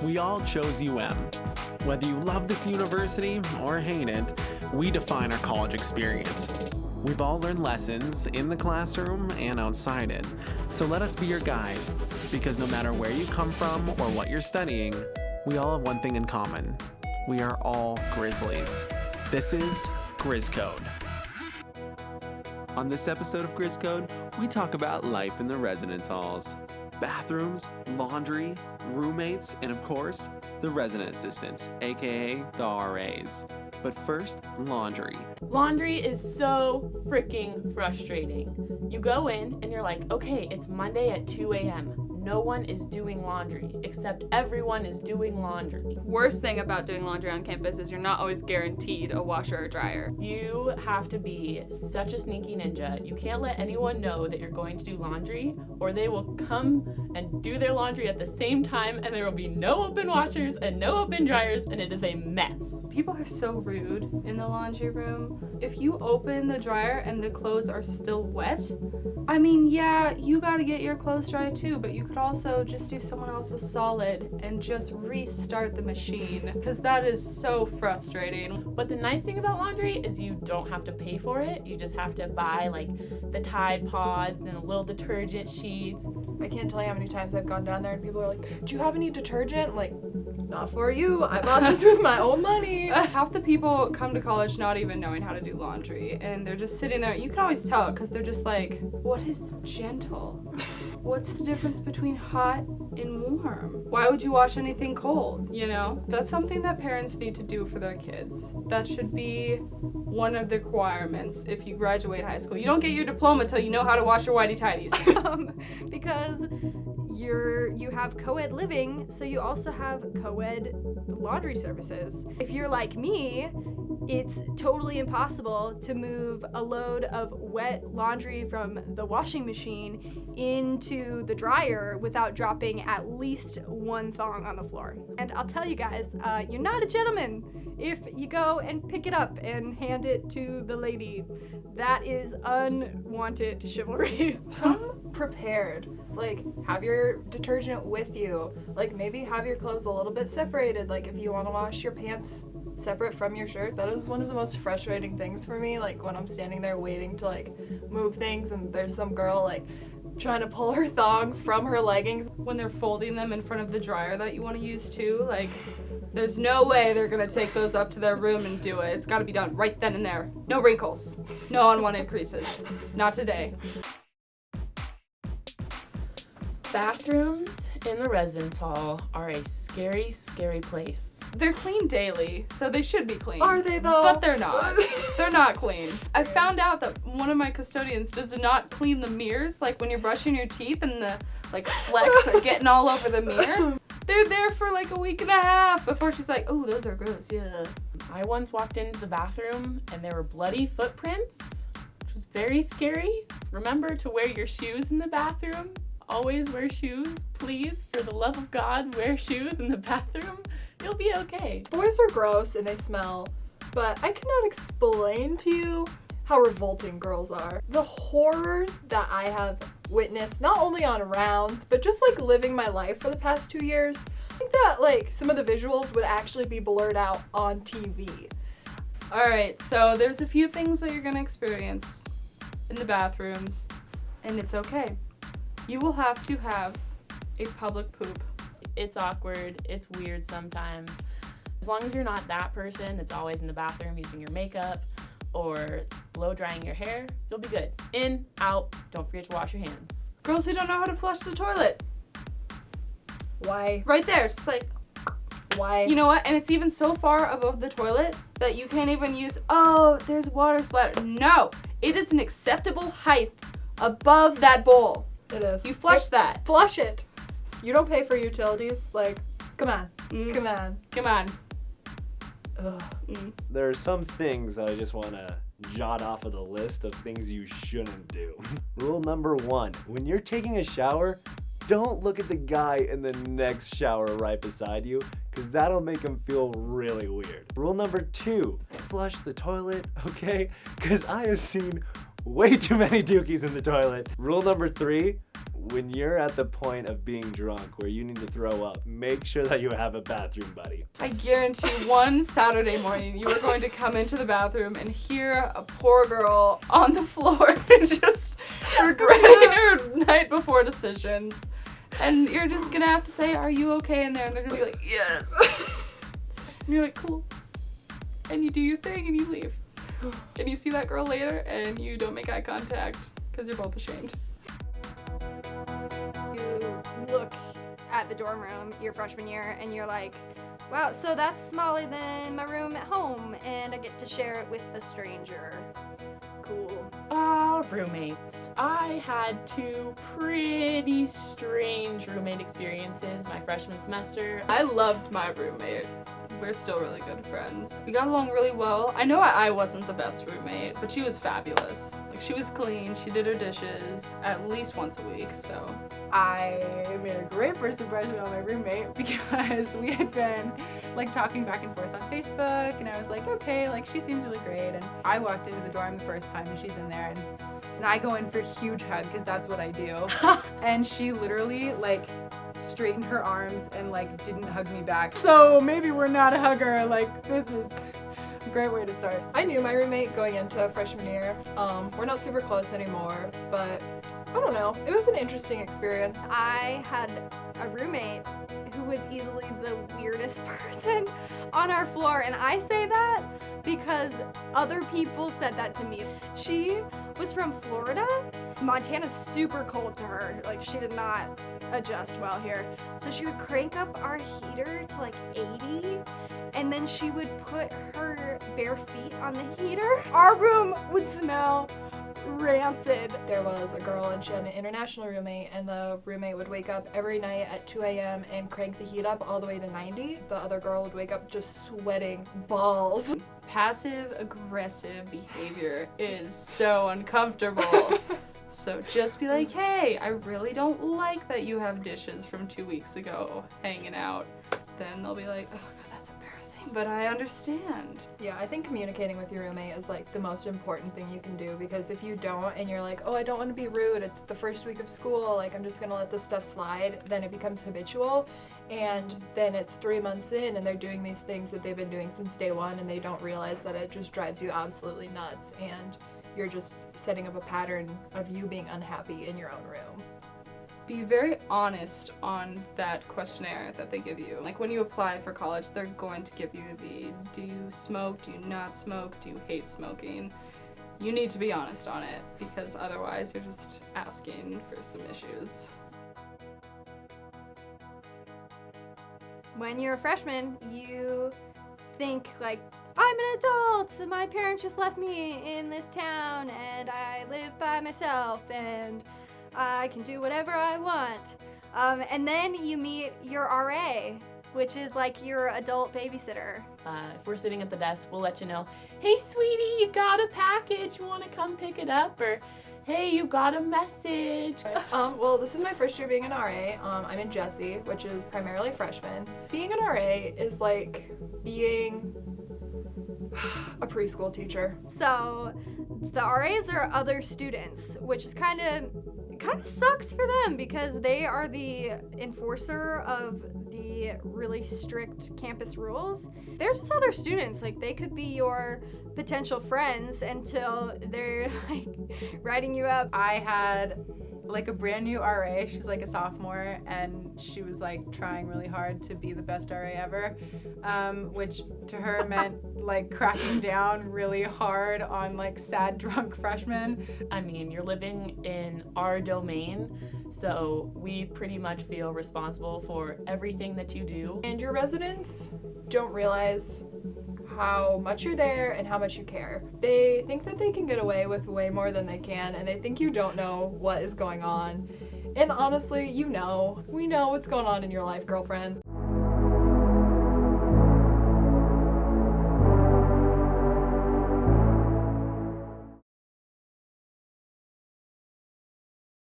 We all chose UM. Whether you love this university or hate it, we define our college experience. We've all learned lessons in the classroom and outside it, so let us be your guide, because no matter where you come from or what you're studying, we all have one thing in common. We are all Grizzlies. This is Grizz Code. On this episode of Grizz Code, we talk about life in the residence halls. Bathrooms, laundry, roommates, and of course, the resident assistants, aka the RAs. But first, laundry. Laundry is so freaking frustrating. You go in and you're like, okay, it's Monday at 2 a.m. No one is doing laundry, except everyone is doing laundry. Worst thing about doing laundry on campus is you're not always guaranteed a washer or dryer. You have to be such a sneaky ninja. You can't let anyone know that you're going to do laundry, or they will come and do their laundry at the same time, and there will be no open washers and no open dryers, and it is a mess. People are so rude in the laundry room. If you open the dryer and the clothes are still wet, I mean, yeah, you gotta get your clothes dry too, but you could also just do someone else a solid and just restart the machine, because that is so frustrating. But the nice thing about laundry is you don't have to pay for it. You just have to buy like the Tide Pods and little detergent sheets. I can't tell you how many times I've gone down there and people are like, do you have any detergent? I'm like, not for you. I bought this with my own money. Half the people come to college not even knowing how to do laundry, and they're just sitting there. You can always tell because they're just like, what is gentle? What's the difference between hot and warm? Why would you wash anything cold, you know? That's something that parents need to do for their kids. That should be one of the requirements if you graduate high school. You don't get your diploma till you know how to wash your whitey-tidies. Because you have co-ed living, so you also have co-ed laundry services. If you're like me, it's totally impossible to move a load of wet laundry from the washing machine into the dryer without dropping at least one thong on the floor. And I'll tell you guys, you're not a gentleman if you go and pick it up and hand it to the lady. That is unwanted chivalry. Come prepared. Like, have your detergent with you. Like, maybe have your clothes a little bit separated. Like, if you want to wash your pants separate from your shirt, that is one of the most frustrating things for me. Like, when I'm standing there waiting to, like, move things and there's some girl, like, trying to pull her thong from her leggings. When they're folding them in front of the dryer that you want to use too, like, there's no way they're gonna take those up to their room and do it. It's gotta be done right then and there. No wrinkles. No unwanted creases. Not today. Bathrooms in the residence hall are a scary, scary place. They're clean daily, so they should be clean. Are they though? But they're not. They're not clean. I found out that one of my custodians does not clean the mirrors, like when you're brushing your teeth and the like flecks are getting all over the mirror. They're there for like a week and a half before she's like, oh, those are gross, yeah. I once walked into the bathroom and there were bloody footprints, which was very scary. Remember to wear your shoes in the bathroom. Always wear shoes, please. For the love of God, wear shoes in the bathroom. You'll be okay. Boys are gross and they smell, but I cannot explain to you how revolting girls are. The horrors that I have witnessed, not only on rounds, but just like living my life for the past 2 years, I think that like some of the visuals would actually be blurred out on TV. All right, so there's a few things that you're gonna experience in the bathrooms, and it's okay. You will have to have a public poop. It's awkward, it's weird sometimes. As long as you're not that person that's always in the bathroom using your makeup or blow drying your hair, you'll be good. In, out, don't forget to wash your hands. Girls who don't know how to flush the toilet. Why? Right there, it's like, Why? you know what? And it's even so far above the toilet that you can't even use, oh, there's water splatter. No, it is an acceptable height above that bowl. It is. You flush that. Flush it. You don't pay for utilities. Like, come on. Come on. Come on. Ugh. There are some things that I just want to jot off of the list of things you shouldn't do. Rule number 1, when you're taking a shower, don't look at the guy in the next shower right beside you, because that'll make him feel really weird. Rule number 2, flush the toilet, okay? Because I have seen Way too many dookies in the toilet. Rule number 3, when you're at the point of being drunk where you need to throw up, make sure that you have a bathroom buddy. I guarantee one Saturday morning you are going to come into the bathroom and hear a poor girl on the floor just regretting her night before decisions. And you're just gonna have to say, "Are you okay in there?" And they're gonna be like, "Yes." And you're like, "Cool." And you do your thing and you leave. And you see that girl later and you don't make eye contact because you're both ashamed. You look at the dorm room your freshman year and you're like, wow, so that's smaller than my room at home and I get to share it with a stranger. Cool. Roommates. I had 2 pretty strange roommate experiences my freshman semester. I loved my roommate. We're still really good friends. We got along really well. I know I wasn't the best roommate, but she was fabulous. Like, she was clean, she did her dishes at least once a week, so. I made a great first impression on my roommate because we had been like talking back and forth on Facebook, and I was like, okay, like she seems really great. And I walked into the dorm the first time and she's in there, and I go in for a huge hug because that's what I do. And she literally like straightened her arms and like didn't hug me back. So maybe we're not a hugger. Like, this is a great way to start. I knew my roommate going into freshman year. We're not super close anymore, but I don't know. It was an interesting experience. I had a roommate who was easily the weirdest person on our floor, and I say that because other people said that to me. She was from Florida. Montana's super cold to her. Like, she did not adjust well here. So she would crank up our heater to like 80, and then she would put her bare feet on the heater. Our room would smell rancid. There was a girl and she had an international roommate, and the roommate would wake up every night at 2 a.m. and crank the heat up all the way to 90. The other girl would wake up just sweating balls. Passive aggressive behavior is so uncomfortable. So just be like, hey, I really don't like that you have dishes from 2 weeks ago hanging out. Then they'll be like, oh God, that's embarrassing, but I understand. Yeah, I think communicating with your roommate is like the most important thing you can do, because if you don't and you're like, oh, I don't want to be rude, it's the first week of school, like I'm just gonna let this stuff slide, then it becomes habitual. And then it's 3 months in and they're doing these things that they've been doing since day one, and they don't realize that it just drives you absolutely nuts, and you're just setting up a pattern of you being unhappy in your own room. Be very honest on that questionnaire that they give you. Like, when you apply for college, they're going to give you the, do you smoke, do you not smoke, do you hate smoking? You need to be honest on it, because otherwise you're just asking for some issues. When you're a freshman, you think like, I'm an adult, my parents just left me in this town and I live by myself and I can do whatever I want. And then you meet your RA, which is like your adult babysitter. If we're sitting at the desk, we'll let you know, hey sweetie, you got a package, you want to come pick it up? Or hey, you got a message. Well, this is my first year being an RA. I'm in Jessie, which is primarily freshman. Being an RA is like being a preschool teacher. So the RAs are other students, which is kind of sucks for them because they are the enforcer of the really strict campus rules. They're just other students. Like, they could be your potential friends until they're like writing you up. I had like a brand new RA. She's like a sophomore, and she was like trying really hard to be the best RA ever, which to her meant like cracking down really hard on like sad drunk freshmen. I mean, you're living in our domain, so we pretty much feel responsible for everything that you do. And your residents don't realize how much you're there and how much you care. They think that they can get away with way more than they can, and they think you don't know what is going on. And honestly, we know what's going on in your life, girlfriend.